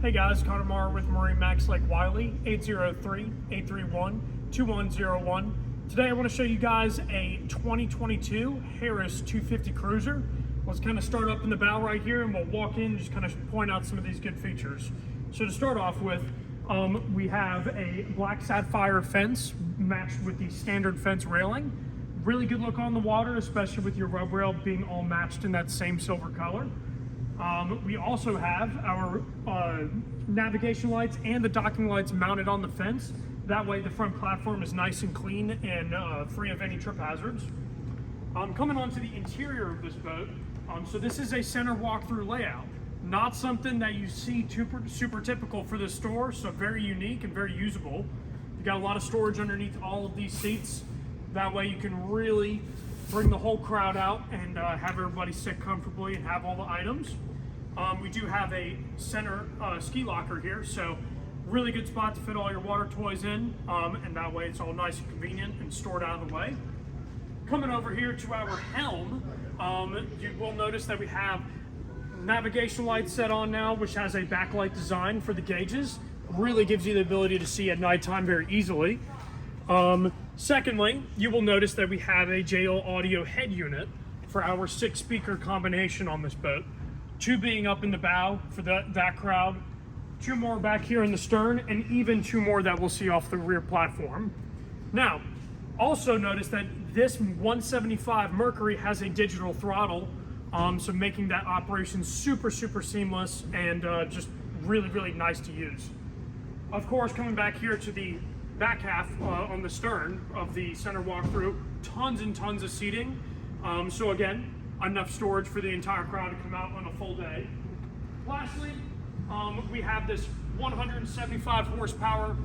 Hey guys, Connor Marr with MarineMax Lake Wylie, 803-831-2101. Today I want to show you guys a 2022 Harris 250 Cruiser. Let's kind of start up in the bow right here and we'll walk in and just kind of point out some of these good features. So to start off with, we have a black sapphire fence matched with the standard fence railing. Really good look on the water, especially with your rub rail being all matched in that same silver color. We also have our navigation lights and the docking lights mounted on the fence. That way the front platform is nice and clean and free of any trip hazards. Coming on to the interior of this boat, so this is a center walk-through layout. Not something that you see super typical for this store, so very unique and very usable. You got a lot of storage underneath all of these seats. That way you can really bring the whole crowd out and have everybody sit comfortably and have all the items. We do have a center ski locker here, so really good spot to fit all your water toys in, and that way it's all nice and convenient and stored out of the way. Coming over here to our helm, you will notice that we have navigation lights set on now, which has a backlight design for the gauges. Really gives you the ability to see at nighttime very easily. Secondly, you will notice that we have a JL audio head unit for our 6-speaker combination on this boat. 2 being up in the bow for that crowd, 2 more back here in the stern, and even 2 more that we'll see off the rear platform. Now, also notice that this 175 Mercury has a digital throttle, so making that operation super seamless and just really nice to use. Of course, coming back here to the back half on the stern of the center walkthrough, tons and tons of seating. So again, enough storage for the entire crowd to come out on a full day. Lastly, we have this 175 horsepower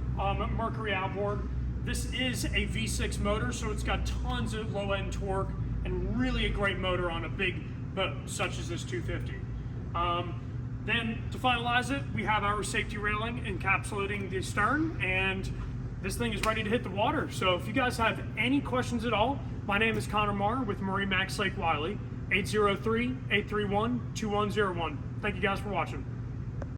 Mercury Outboard. This is a V6 motor, so it's got tons of low end torque and really a great motor on a big boat such as this 250. Then to finalize it, we have our safety railing encapsulating the stern, and this thing is ready to hit the water. So if you guys have any questions at all, my name is Connor Marr with MarineMax Lake Wylie, 803-831-2101. Thank you guys for watching.